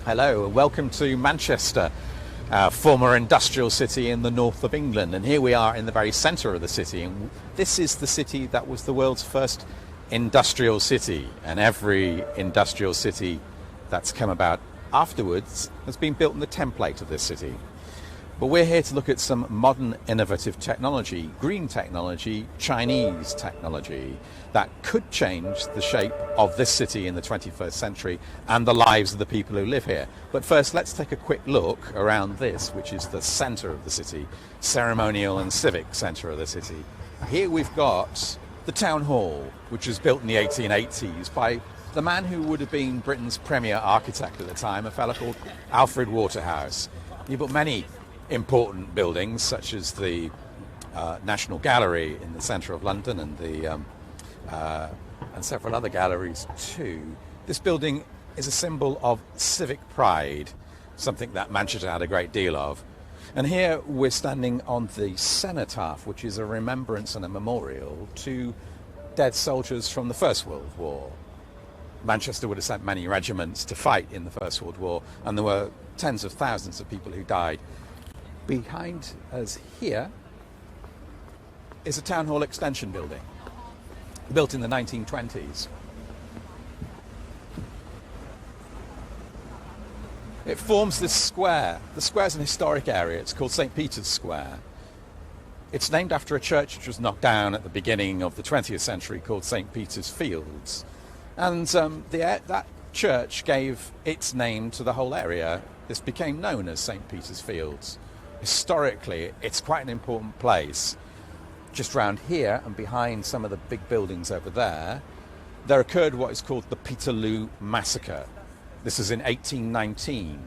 Hello, and welcome to Manchester, our former industrial city in the north of England. And here we are in the very centre of the city. And this is the city that was the world's first industrial city. And every industrial city that's come about afterwards has been built in the template of this city. But we're here to look at some modern, innovative technology, green technology, Chinese technology, that could change the shape of this city in the 21st century and the lives of the people who live here. But first, let's take a quick look around this, which is the centre of the city, ceremonial and civic centre of the city. Here we've got the town hall, which was built in the 1880s by the man who would have been Britain's premier architect at the time, a fellow called Alfred Waterhouse. He built many important buildings, such as the National Gallery in the centre of London and several other galleries too. This building is a symbol of civic pride, something that Manchester had a great deal of. And here we're standing on the cenotaph, which is a remembrance and a memorial to dead soldiers from the First World War. Manchester would have sent many regiments to fight in the First World War, and there were tens of thousands of people who died. Behind us here is a town hall extension building, built in the 1920s. It forms this square. The square's an historic area. It's called St. Peter's Square. It's named after a church which was knocked down at the beginning of the 20th century called St. Peter's Fields. And that church gave its name to the whole area. This became known as St. Peter's Fields. Historically, it's quite an important place. Just round here and behind some of the big buildings over there occurred what is called the Peterloo Massacre. This is in 1819.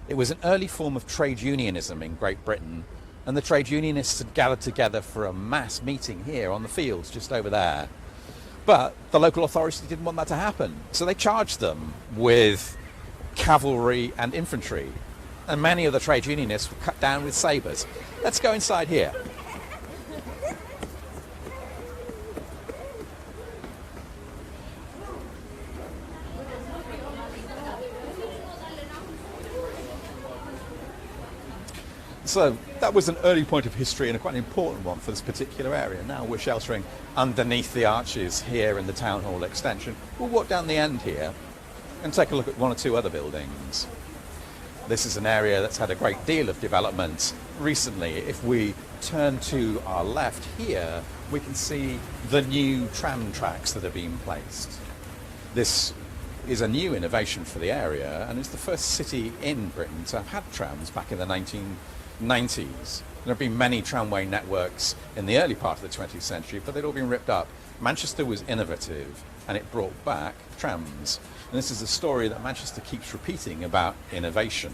It was an early form of trade unionism in Great Britain, and the trade unionists had gathered together for a mass meeting here on the fields just over there. But the local authorities didn't want that to happen, so they charged them with cavalry and infantry. And many of the trade unionists were cut down with sabres. Let's go inside here. So that was an early point of history and a quite an important one for this particular area. Now we're sheltering underneath the arches here in the town hall extension. We'll walk down the end here and take a look at one or two other buildings. This is an area that's had a great deal of development recently. If we turn to our left here, we can see the new tram tracks that are being placed. This is a new innovation for the area, and it's the first city in Britain to have had trams back in the 1990s. There have been many tramway networks in the early part of the 20th century, but they'd all been ripped up. Manchester was innovative, and it brought back trams. And this is a story that Manchester keeps repeating about innovation.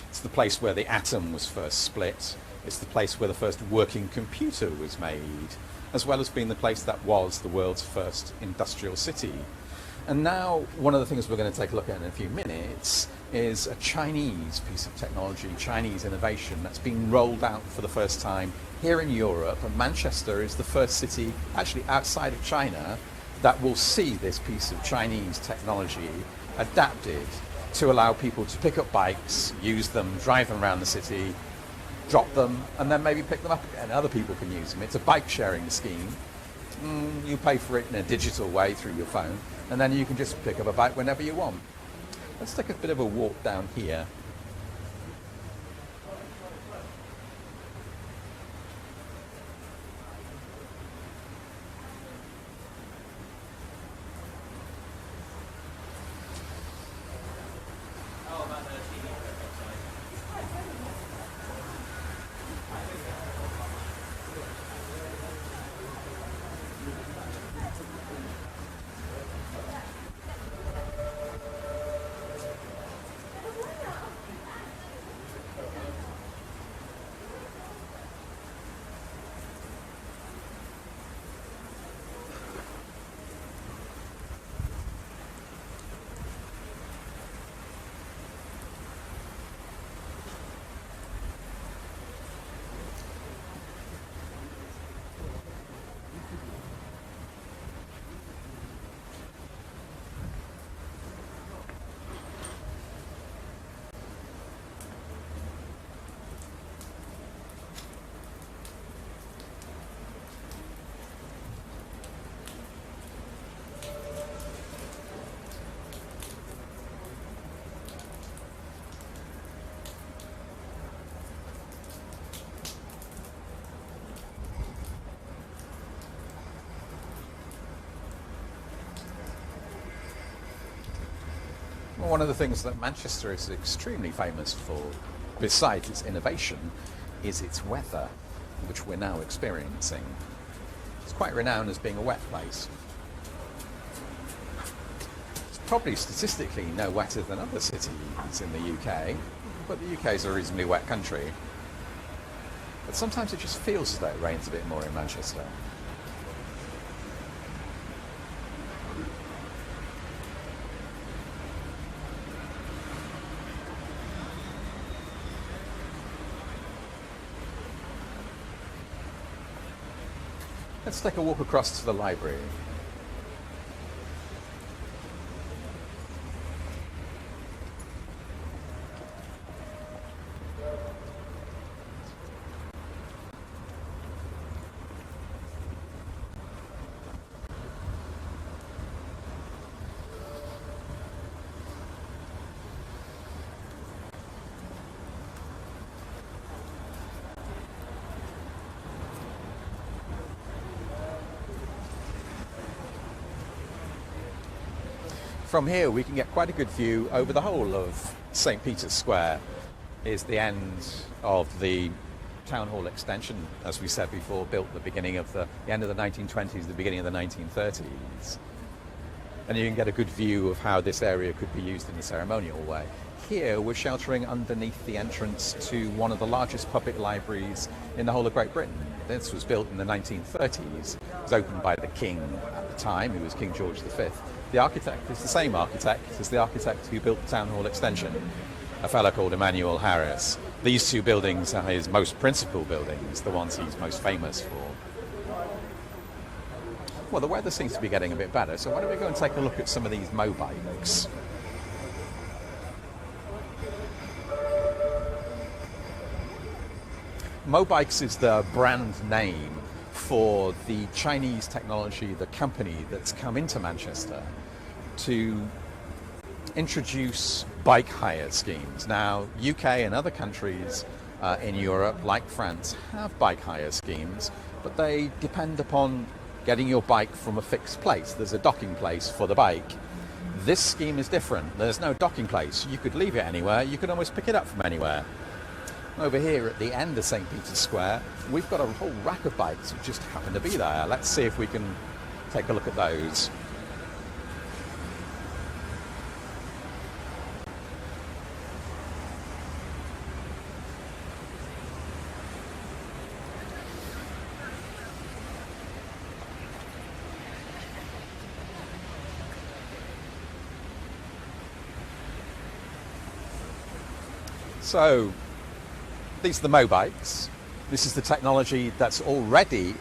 It's the place where the atom was first split. It's the place where the first working computer was made, as well as being the place that was the world's first industrial city. And now, one of the things we're going to take a look at in a few minutes is a Chinese piece of technology, Chinese innovation that's been rolled out for the first time here in Europe. And Manchester is the first city, actually outside of China, that will see this piece of Chinese technology adapted to allow people to pick up bikes, use them, drive them around the city, drop them, and then maybe pick them up again. Other people can use them. It's a bike sharing scheme. You pay for it in a digital way through your phone, and then you can just pick up a bike whenever you want. Let's take a bit of a walk down here. One of the things that Manchester is extremely famous for, besides its innovation, is its weather, which we're now experiencing. It's quite renowned as being a wet place. It's probably statistically no wetter than other cities in the UK, but the UK is a reasonably wet country. But sometimes it just feels as though it rains a bit more in Manchester. Let's take a walk across to the library. From here we can get quite a good view over the whole of St. Peter's Square. Is the end of the town hall extension, as we said before, built at the end of the 1920s, the beginning of the 1930s. And you can get a good view of how this area could be used in a ceremonial way. Here we're sheltering underneath the entrance to one of the largest public libraries in the whole of Great Britain. This was built in the 1930s. It was opened by the King at the time, who was King George V. The architect is the same architect as the architect who built the town hall extension, a fellow called Emmanuel Harris. These two buildings are his most principal buildings, the ones he's most famous for. Well, the weather seems to be getting a bit better, so why don't we go and take a look at some of these Mobikes. Mobikes is the brand name for the Chinese technology, the company that's come into Manchester to introduce bike hire schemes. Now, UK and other countries in Europe, like France, have bike hire schemes, but they depend upon getting your bike from a fixed place. There's a docking place for the bike. This scheme is different. There's no docking place. You could leave it anywhere. You could almost pick it up from anywhere. Over here at the end of St. Peter's Square, we've got a whole rack of bikes which just happen to be there. Let's see if we can take a look at those. So, these are the Mobikes. This is the technology that's already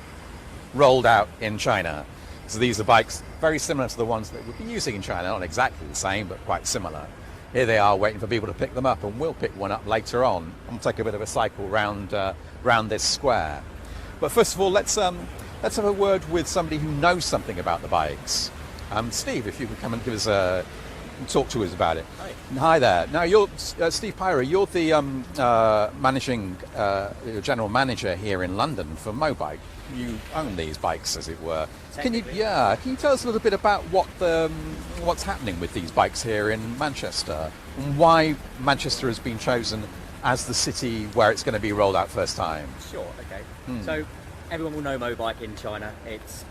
rolled out in China. So these are bikes very similar to the ones that we'll be using in China, not exactly the same, but quite similar. Here they are waiting for people to pick them up, and we'll pick one up later on and we'll take a bit of a cycle round this square. But first of all, let's have a word with somebody who knows something about the bikes. Steve, if you could come and give us talk to us about it. Hi there. Now, you're Steve Pyra. You're the general manager here in London for Mobike. You own these bikes, as it were. Can you tell us a little bit about what's happening with these bikes here in Manchester, and why Manchester has been chosen as the city where it's going to be rolled out first time? Sure. Okay. So everyone will know Mobike in China. It's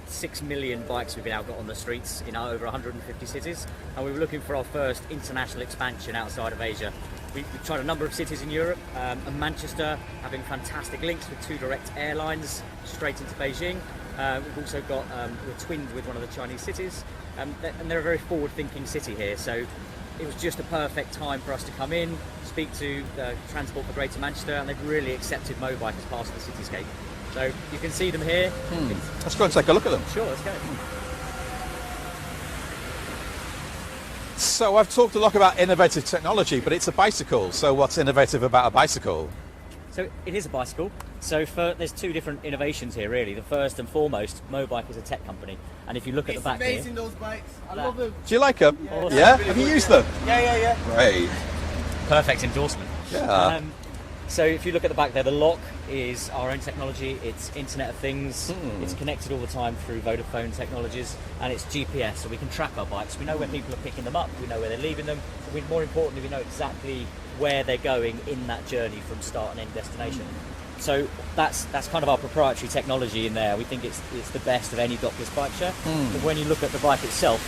6 million bikes we've been out got on the streets in over 150 cities, and we were looking for our first international expansion outside of Asia. We've tried a number of cities in Europe, and Manchester having fantastic links with 2 direct airlines straight into Beijing. We've also got, we're twinned with one of the Chinese cities, and they're a very forward-thinking city here, so it was just a perfect time for us to come in, speak to Transport for Greater Manchester, and they've really accepted Mobike as part of the cityscape. So you can see them here. Let's go and take a look at them. Sure, let's go. So I've talked a lot about innovative technology, but it's a bicycle. So what's innovative about a bicycle? So it is a bicycle. So there's 2 different innovations here, really. The first and foremost, Mobike is a tech company, and if you look at the back here, amazing, those bikes. I love them. Do you like them? Yeah. Awesome. Yeah? Have you used them? Yeah. Great. perfect endorsement. Yeah. So if you look at the back there, the lock is our own technology. It's Internet of Things. It's connected all the time through Vodafone technologies, and it's GPS, so we can track our bikes. We know when people are picking them up. We know where they're leaving them. But more importantly, we know exactly where they're going in that journey from start and end destination. So that's kind of our proprietary technology in there. We think it's the best of any dockless bike share. But when you look at the bike itself,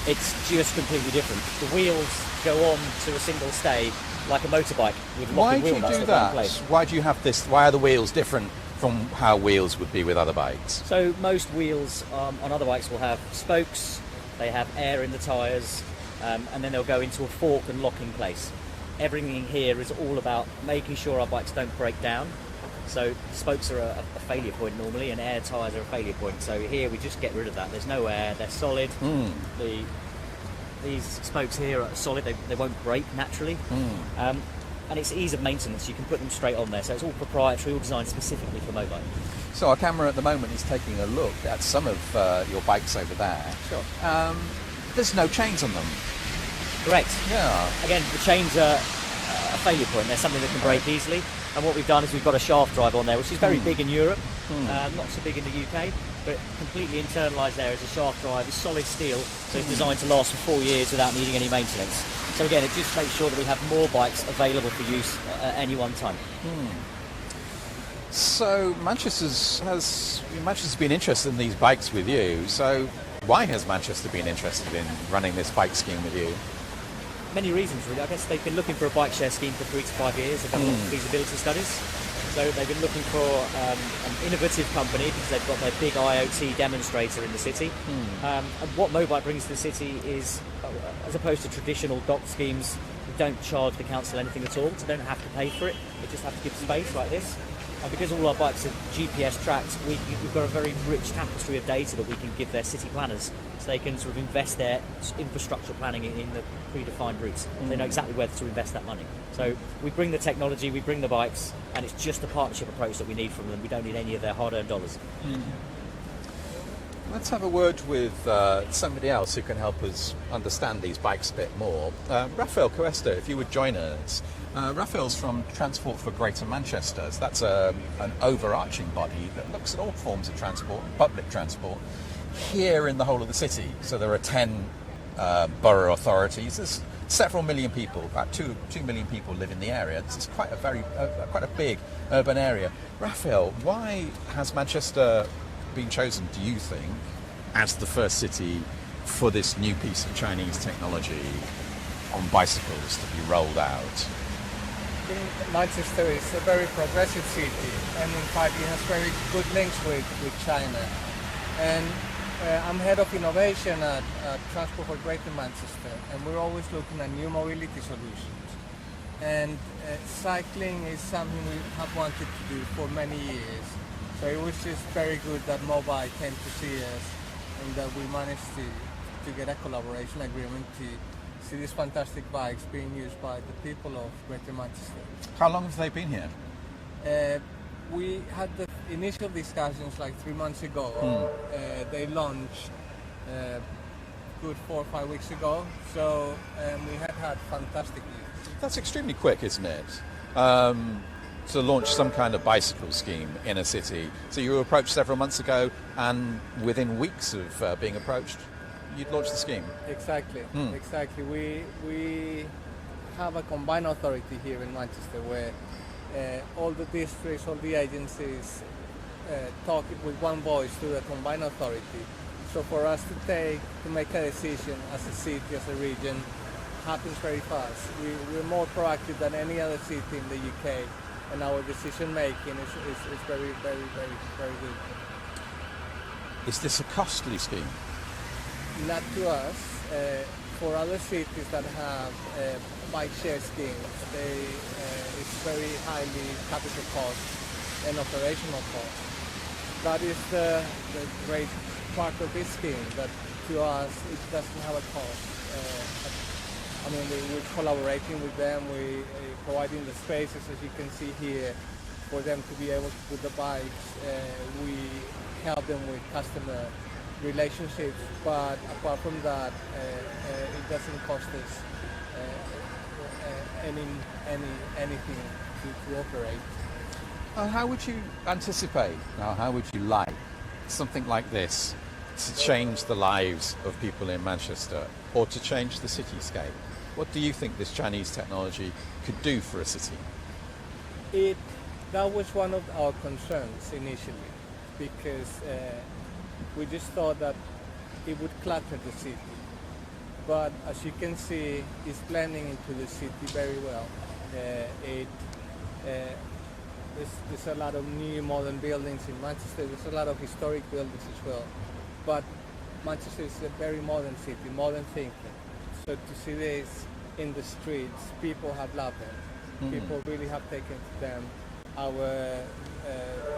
it's just completely different. The wheels go on to a single stay like a motorbike with Why locking do wheel you nuts do at one that? place. Why do you have this? Why are the wheels different from how wheels would be with other bikes? So most wheels on other bikes will have spokes, they have air in the tyres, and then they'll go into a fork and locking place. Everything here is all about making sure our bikes don't break down. So spokes are a failure point normally, and air tyres are a failure point. So here we just get rid of that. There's no air, they're solid. These spokes here are solid, they won't break naturally. And it's ease of maintenance, you can put them straight on there. So it's all proprietary, all designed specifically for Mobike. So our camera at the moment is taking a look at some of your bikes over there. Sure. There's no chains on them. Correct. Yeah. Again, the chains are a failure point. They're something that can break easily. And what we've done is we've got a shaft drive on there, which is very big in Europe, not so big in the UK, but completely internalised there as a shaft drive. It's solid steel, so it's designed to last for 4 years without needing any maintenance. So again, it just makes sure that we have more bikes available for use at any one time. So Manchester's been interested in these bikes with you. So why has Manchester been interested in running this bike scheme with you? Many reasons, really. I guess they've been looking for a bike share scheme for 3 to 5 years. They've done a lot of feasibility studies. So they've been looking for an innovative company because they've got their big IoT demonstrator in the city. And what Mobike brings to the city is, as opposed to traditional dock schemes, we don't charge the council anything at all, so they don't have to pay for it. They just have to give space like this. And because all our bikes are GPS tracked, we've got a very rich tapestry of data that we can give their city planners, so they can sort of invest their infrastructure planning in the predefined routes. They know exactly where to invest that money. So we bring the technology, we bring the bikes, and it's just a partnership approach that we need from them. We don't need any of their hard-earned dollars. Let's have a word with somebody else who can help us understand these bikes a bit more. Raphael Cuesta, if you would join us. Raphael's from Transport for Greater Manchester. So that's an overarching body that looks at all forms of transport, public transport, here in the whole of the city. So there are 10 borough authorities. There's several million people, about 2 million people live in the area. This is quite a big urban area. Raphael, why has Manchester been chosen, do you think, as the first city for this new piece of Chinese technology on bicycles to be rolled out? I think Manchester is a very progressive city, and in fact it has very good links with China. And I'm head of innovation at Transport for Greater Manchester, and we're always looking at new mobility solutions. And cycling is something we have wanted to do for many years. So it was just very good that Mobike came to see us, and that we managed to get a collaboration agreement to see these fantastic bikes being used by the people of Greater Manchester. How long have they been here? We had the initial discussions like 3 months ago. They launched good 4 or 5 weeks ago, so we had fantastic use. That's extremely quick, isn't it? To launch some kind of bicycle scheme in a city. So you were approached several months ago, and within weeks of being approached, you'd launched the scheme. Exactly. We have a combined authority here in Manchester where all the districts, all the agencies talk with one voice to the combined authority. So for us to make a decision as a city, as a region, happens very fast. We're more proactive than any other city in the UK, and our decision making is very, very, very, very good. Is this a costly scheme? Not to us. For other cities that have bike share schemes, it's very highly capital cost and operational cost. That is the great part of this scheme, that to us it doesn't have a cost. I mean, we're collaborating with them, we're providing the spaces, as you can see here, for them to be able to put the bikes. We help them with customer relationships, but apart from that, it doesn't cost us anything to operate. How would you anticipate, now how would you like something like this to change the lives of people in Manchester or to change the cityscape? What do you think this Chinese technology could do for a city? That was one of our concerns initially, because we just thought that it would clutter the city. But as you can see, it's blending into the city very well. There's a lot of new modern buildings in Manchester. There's a lot of historic buildings as well. But Manchester is a very modern city, modern thinking. So to see this in the streets, people have loved them. People really have taken to them. Our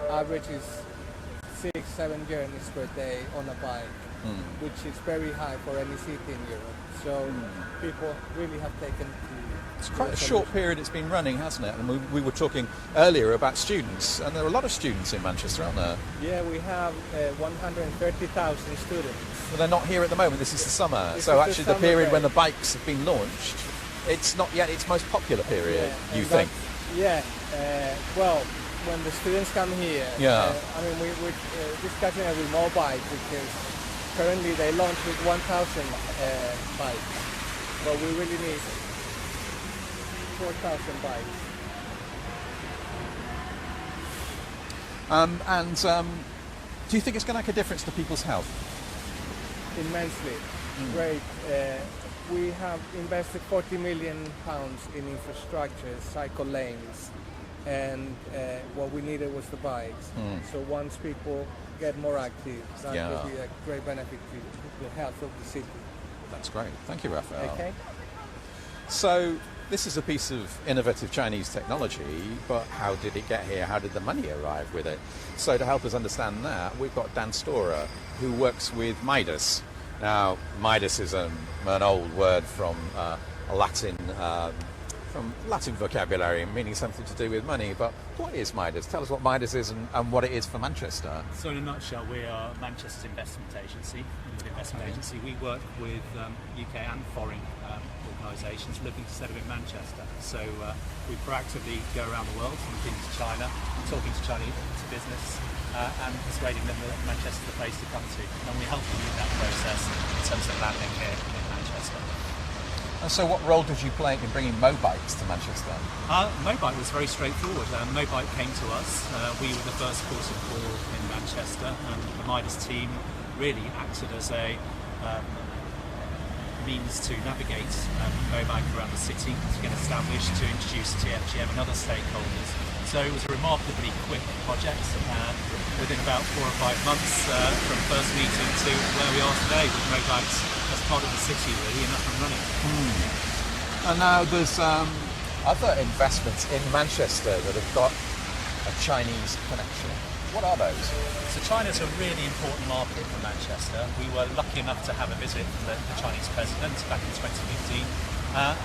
average is 6-7 journeys per day on a bike, which is very high for any city in Europe. So people really have taken to. It's quite a short period it's been running, hasn't it? And we were talking earlier about students, and there are a lot of students in Manchester, aren't there? Yeah, we have 130,000 students. Well, they're not here at the moment. This is the summer. This So is actually the the period summer when the break. bikes have been launched, it's not yet its most popular period, Yeah, you and think? Yeah. Well, when the students come here, Yeah. I mean, we're discussing it with Mobike because currently they launch with 1,000 bikes, but we really need 4,000 bikes. Do you think it's going to make a difference to people's health? Immensely. Great. We have invested £40 million in infrastructure, cycle lanes, and what we needed was the bikes. So once people get more active, that will be a great benefit to the health of the city. That's great. Thank you, Raphael. Okay. So this is a piece of innovative Chinese technology, but how did it get here? How did the money arrive with it? So to help us understand that, we've got Dan Storer, who works with Midas. Now, Midas is an old word from Latin vocabulary, meaning something to do with money. But what is Midas? Tell us what Midas is and what it is for Manchester. So in a nutshell, we are Manchester's investment agency. We work with UK and foreign organisations looking to set up in Manchester. So we proactively go around the world, looking to China, talking to Chinese business, and persuading them that Manchester is the place to come to. And we help them in that process in terms of landing here in Manchester. And so what role did you play in bringing Mobikes to Manchester? Mobike was very straightforward. Mobike came to us. We were the first port of call in Manchester, and the Midas team really acted as a means to navigate Mobike around the city, to get established, to introduce TFGM and other stakeholders. So it was a remarkably quick project. Within about 4 or 5 months from first meeting to where we are today with Mobikes as part of the city really and up and running. And now there's other investments in Manchester that have got a Chinese connection. What are those? So China's a really important market for Manchester. We were lucky enough to have a visit from the Chinese president back in 2015.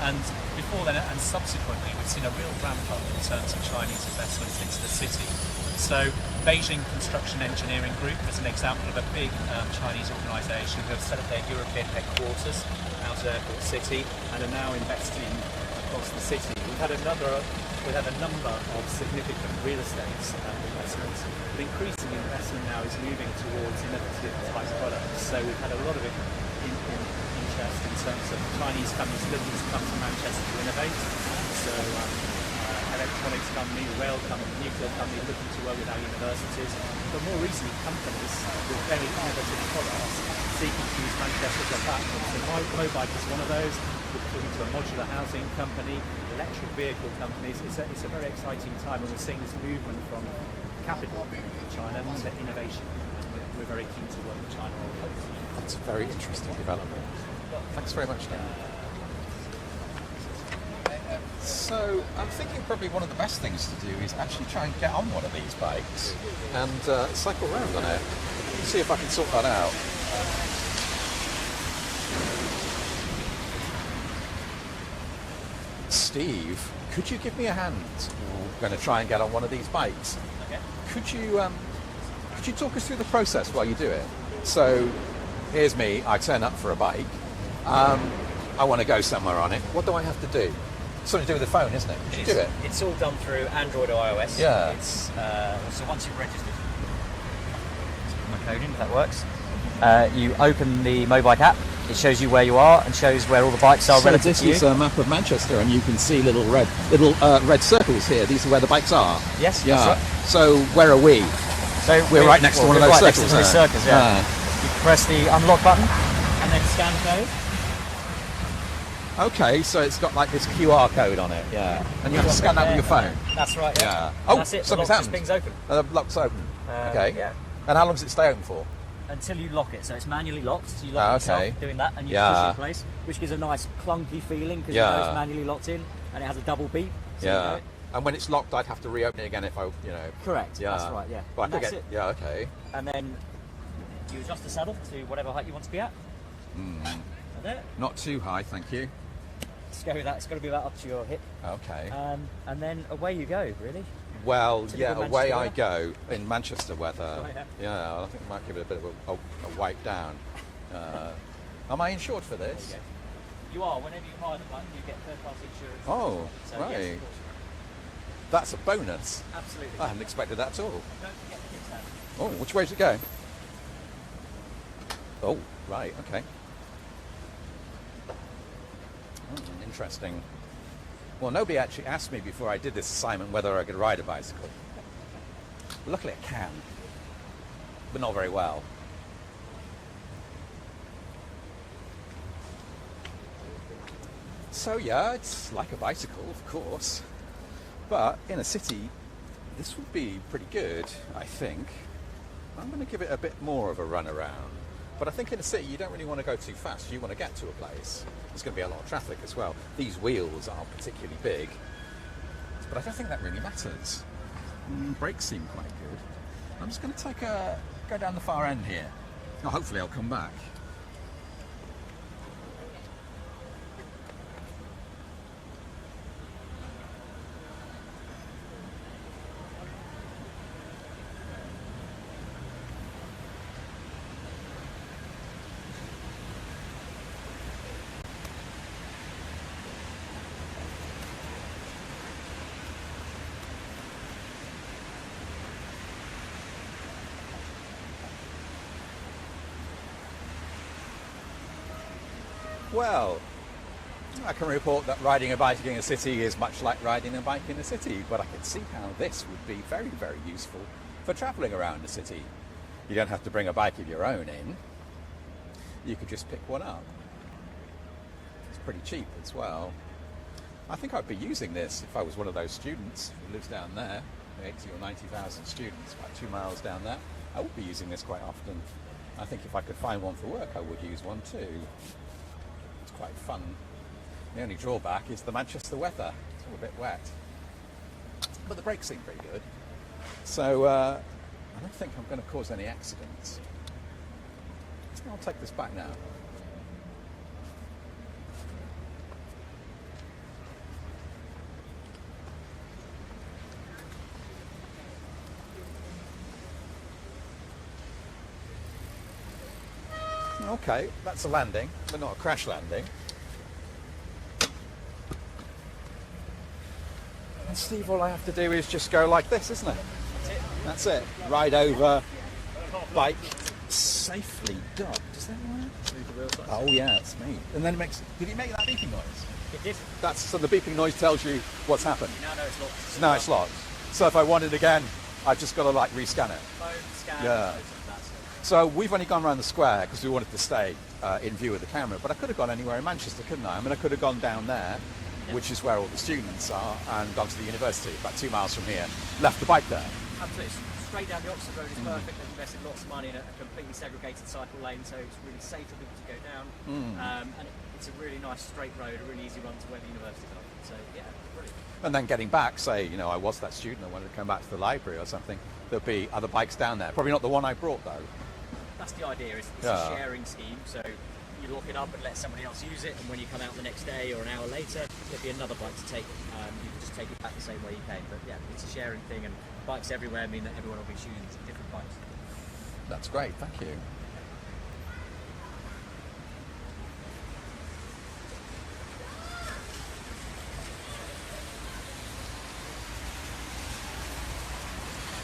And before then and subsequently, we've seen a real ramp up in terms of Chinese investments into the city. So Beijing Construction Engineering Group is an example of a big Chinese organisation who have set up their European headquarters out at Airport City and are now investing across the city. We've had a number of significant real estate investments, but increasing investment now is moving towards innovative type products. So we've had a lot of interest in terms of Chinese companies looking to come to Manchester to innovate. So electronics company, rail company, nuclear company looking to work with our universities. But more recently, companies with very innovative products seeking to use Manchester as a platform. So Mobike is one of those. We're talking to a modular housing company, electric vehicle companies. It's a very exciting time, and we're seeing this movement from capital in China to innovation. We're very keen to work with China on that. That's a very interesting development. Thanks very much, Dan. So I'm thinking probably one of the best things to do is actually try and get on one of these bikes and cycle around on it. Let's see if I can sort that out. Steve, could you give me a hand? We're going to try and get on one of these bikes. Okay. Could you talk us through the process while you do it? So here's me. I turn up for a bike. I want to go somewhere on it. What do I have to do? something to do with the phone, isn't it? Did you do it? It's all done through Android or iOS. Yeah. It's, so once you've registered, my code in if that works. You open the Mobike app. It shows you where you are and shows where all the bikes are relative to you. This is a map of Manchester, and you can see little red circles here. These are where the bikes are. Yes. Yeah. That's right. So where are we? So we're right next to one of those right circles. Next to the circles, yeah. You press the unlock button and then scan code. Okay, so it's got like this QR code on it. Yeah. And you have to scan that with your phone. That's right. Yeah. Oh, that's it. Something's the happened. lock's open. The lock's open. Okay. Yeah. And how long does it stay open for? Until you lock it, so it's manually locked. So you lock okay. yourself doing that, and you push it in place, which gives a nice clunky feeling because you know it's manually locked in, and it has a double beep. So you know it. And when it's locked, I'd have to reopen it again if I, Correct. Yeah. That's right. Yeah. But that's it. Yeah. Okay. And then you adjust the saddle to whatever height you want to be at. Like that. Not too high, thank you. Let's go with that. It's got to be about up to your hip. Okay. And then away you go. Really. Well, Typical away Manchester I weather. go in Manchester weather. Yeah, I think I might give it a bit of a wipe down. Am I insured for this? You are. Whenever you hire the bike, you get third-party insurance. Oh, so, right. Yes, of course. That's a bonus. Absolutely. I hadn't expected that at all. Don't forget the kickstand. Oh, which way does it go? Oh, right, okay. Interesting. Well, nobody actually asked me before I did this assignment whether I could ride a bicycle. Luckily I can, but not very well. So yeah, it's like a bicycle, of course. But in a city, this would be pretty good, I think. I'm going to give it a bit more of a run around. But I think in a city, you don't really want to go too fast. You want to get to a place. There's going to be a lot of traffic as well. These wheels aren't particularly big. But I don't think that really matters. Brakes seem quite good. I'm just going to go down the far end here. Oh, hopefully I'll come back. Well, I can report that riding a bike in a city is much like riding a bike in a city, but I can see how this would be very, very useful for travelling around a city. You don't have to bring a bike of your own in. You could just pick one up. It's pretty cheap as well. I think I'd be using this if I was one of those students who lives down there, 80 or 90,000 students, about 2 miles down there. I would be using this quite often. I think if I could find one for work, I would use one too. It's quite fun. The only drawback is the Manchester weather. It's all a bit wet. But the brakes seem pretty good. So I don't think I'm going to cause any accidents. I'll take this back now. Okay, that's a landing, but not a crash landing. And Steve, all I have to do is just go like this, isn't it? That's it. Ride over, bike, safely docked. Does that work? Oh yeah, it's me. And then it makes. Did he make that beeping noise? It did. That's so the beeping noise tells you what's happened. Now no, it's locked. Now it's locked. So if I want it again, I've just got to like rescan it. Phone, scan, Yeah. So we've only gone around the square because we wanted to stay in view of the camera, but I could have gone anywhere in Manchester, couldn't I? I mean, I could have gone down there, which is where all the students are, and gone to the university, about 2 miles from here, left the bike there. Absolutely. Straight down the Oxford Road is perfect. They've invested lots of money in a completely segregated cycle lane, so it's really safe for people to go down. And it's a really nice straight road, a really easy run to where the universities are. So yeah, brilliant. And then getting back, say, you know, I was that student, I wanted to come back to the library or something, there'll be other bikes down there. Probably not the one I brought, though. That's the idea. It's a sharing scheme, so you lock it up and let somebody else use it, and when you come out the next day or an hour later, there'll be another bike to take. You can just take it back the same way you came. But yeah, it's a sharing thing, and bikes everywhere mean that everyone will be using different bikes. That's great, thank you.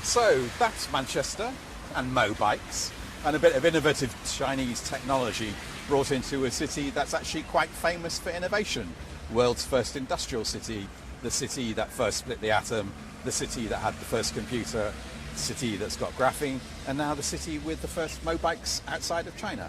So that's Manchester and Mobikes and a bit of innovative Chinese technology brought into a city that's actually quite famous for innovation. World's first industrial city, the city that first split the atom, the city that had the first computer, the city that's got graphene, and now the city with the first Mobikes outside of China.